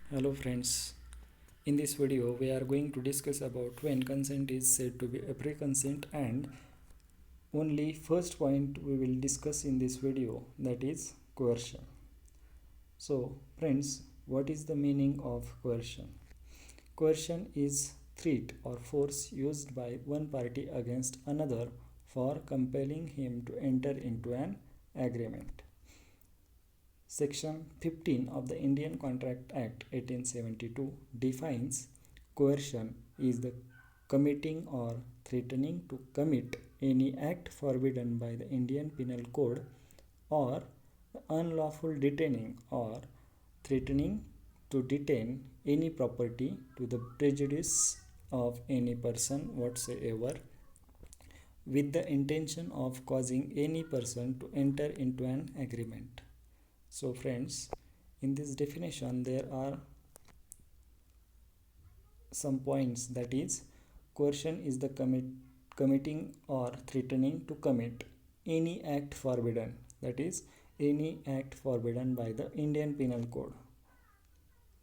Hello friends, in this video we are going to discuss about when consent is said to be a pre-consent, and only first point we will discuss in this video, that is coercion. So friends, what is the meaning of coercion? Coercion is threat or force used by one party against another for compelling him to enter into an agreement. Section 15 of the Indian Contract Act 1872 defines coercion is the committing or threatening to commit any act forbidden by the Indian Penal Code, or unlawful detaining or threatening to detain any property to the prejudice of any person whatsoever, with the intention of causing any person to enter into an agreement. So friends, in this definition there are some points, that is coercion is the committing or threatening to commit any act forbidden, that is any act forbidden by the Indian Penal Code.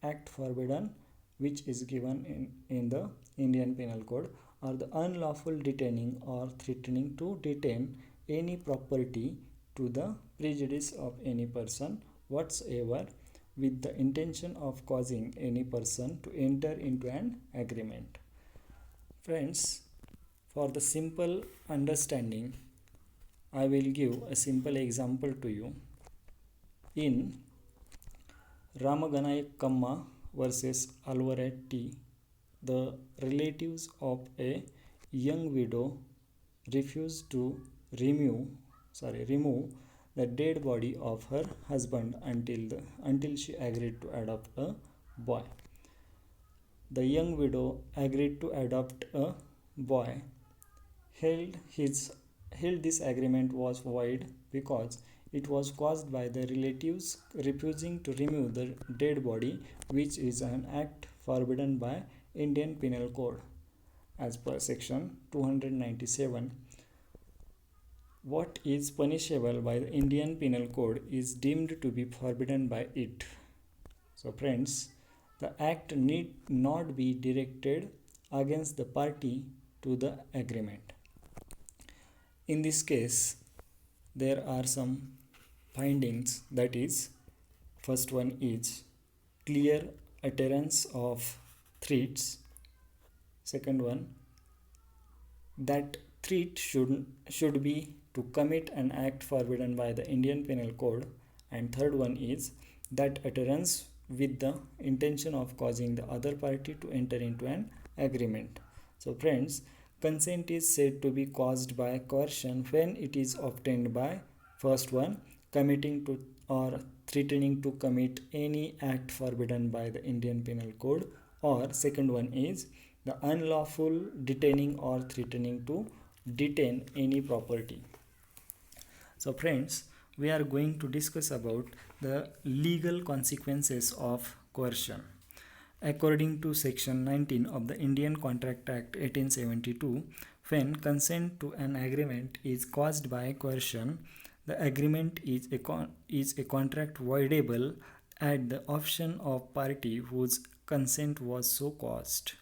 Act forbidden which is given in the Indian Penal Code, or the unlawful detaining or threatening to detain any property to the prejudice of any person whatsoever, with the intention of causing any person to enter into an agreement. Friends, for the simple understanding, I will give a simple example to you. In Ramaganayakamma versus Alvaretti, the relatives of a young widow refused to remove the dead body of her husband until she agreed to adopt a boy. The young widow agreed to adopt a boy. Held this agreement was void because it was caused by the relatives refusing to remove the dead body, which is an act forbidden by Indian Penal Code. As per section 297, what is punishable by the Indian Penal Code is deemed to be forbidden by it. So friends, the act need not be directed against the party to the agreement. In this case, there are some findings, that is, first one is clear utterance of threats. Second one, that threat should be to commit an act forbidden by the Indian Penal Code. And third one is that utterance with the intention of causing the other party to enter into an agreement. So friends, consent is said to be caused by coercion when it is obtained by, first one, committing to or threatening to commit any act forbidden by the Indian Penal Code, or second one is the unlawful detaining or threatening to detain any property. So friends, we are going to discuss about the legal consequences of coercion. According to section 19 of the Indian Contract Act 1872, when consent to an agreement is caused by coercion, the agreement is a contract voidable at the option of party whose consent was so caused.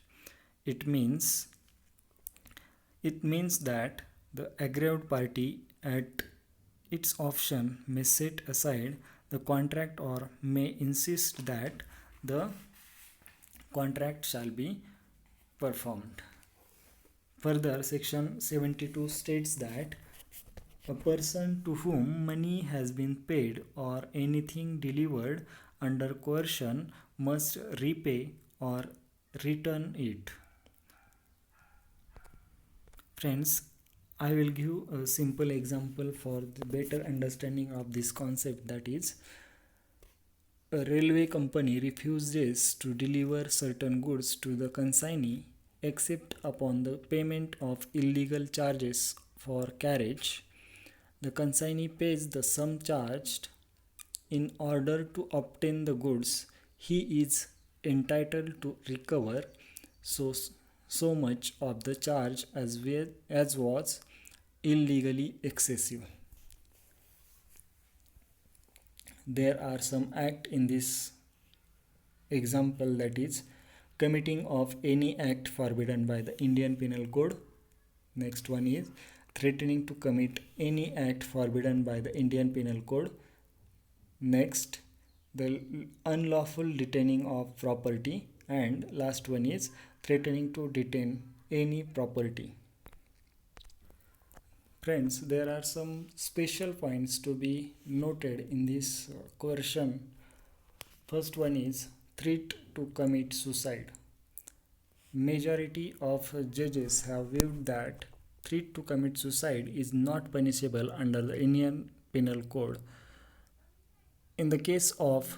It means that the aggrieved party at its option may set aside the contract or may insist that the contract shall be performed. Further, section 72 states that a person to whom money has been paid or anything delivered under coercion must repay or return it. Friends, I will give a simple example for the better understanding of this concept, that is, a railway company refuses to deliver certain goods to the consignee except upon the payment of illegal charges for carriage. The consignee pays the sum charged. In order to obtain the goods, he is entitled to recover so much of the charge as was illegally excessive. There are some acts in this example, that is committing of any act forbidden by the Indian Penal Code. Next one is threatening to commit any act forbidden by the Indian Penal Code. Next, the unlawful detaining of property, and last one is threatening to detain any property. Friends, there are some special points to be noted in this coercion. First one is threat to commit suicide. Majority of judges have viewed that threat to commit suicide is not punishable under the Indian Penal Code. In the case of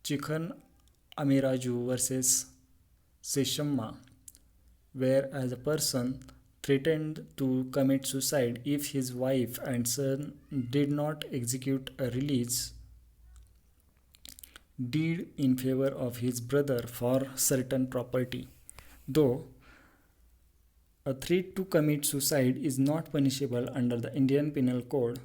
Chikhan Amiraju versus Seshamma, where as a person threatened to commit suicide if his wife and son did not execute a release deed in favor of his brother for certain property. Though a threat to commit suicide is not punishable under the Indian Penal Code,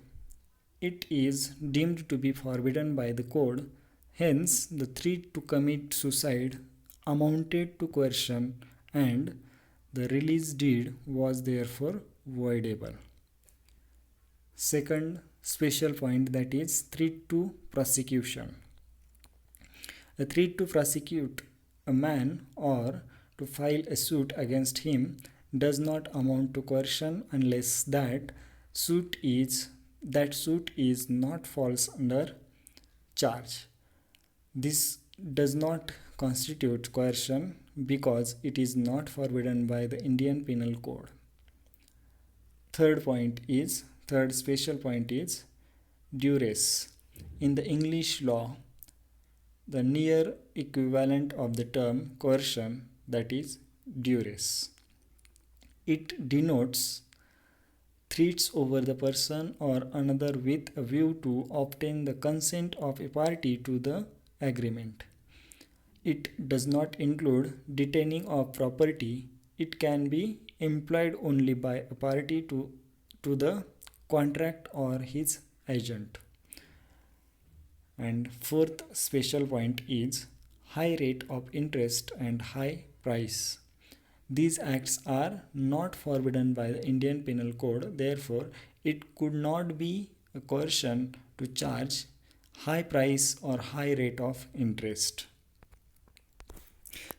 it is deemed to be forbidden by the code. Hence, the threat to commit suicide amounted to coercion and the release deed was therefore voidable. Second special point, that is threat to prosecution. A threat to prosecute a man or to file a suit against him does not amount to coercion unless that suit is not false under charge. This does not constitute coercion because it is not forbidden by the Indian Penal Code. Third special point is duress. In the English law, the near equivalent of the term coercion, that is duress. It denotes threats over the person or another with a view to obtain the consent of a party to the agreement. It does not include detaining of property. It can be employed only by a party to the contract or his agent. And fourth special point is high rate of interest and high price. These acts are not forbidden by the Indian Penal Code, therefore it could not be a coercion to charge high price or high rate of interest.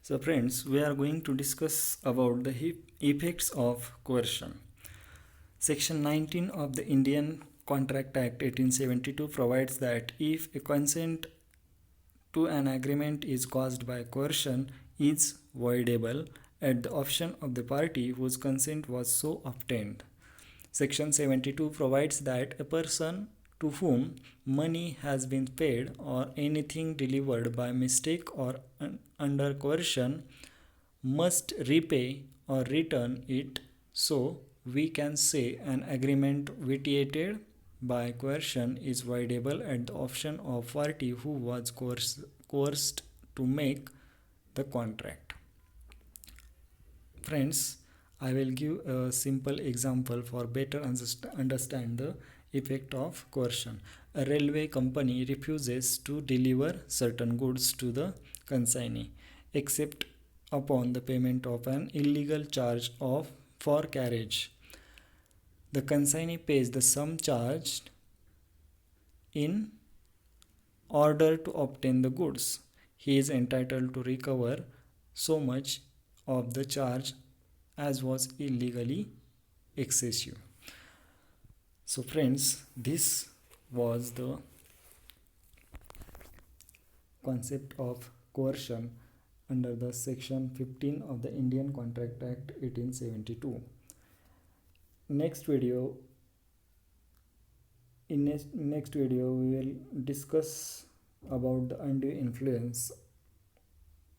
So friends, we are going to discuss about the effects of coercion. Section 19 of the Indian Contract Act 1872 provides that if a consent to an agreement is caused by coercion is voidable at the option of the party whose consent was so obtained. Section 72 provides that a person to whom money has been paid or anything delivered by mistake or under coercion must repay or return it. So, we can say an agreement vitiated by coercion is voidable at the option of party who was coerced to make the contract. Friends, I will give a simple example for better understand the effect of coercion. A railway company refuses to deliver certain goods to the consignee except upon the payment of an illegal charge for carriage. The consignee pays the sum charged in order to obtain the goods. He is entitled to recover so much of the charge as was illegally excessive. So friends, this was the concept of coercion under the section 15 of the Indian Contract Act 1872. Next video we will discuss about the undue influence.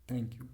Thank you.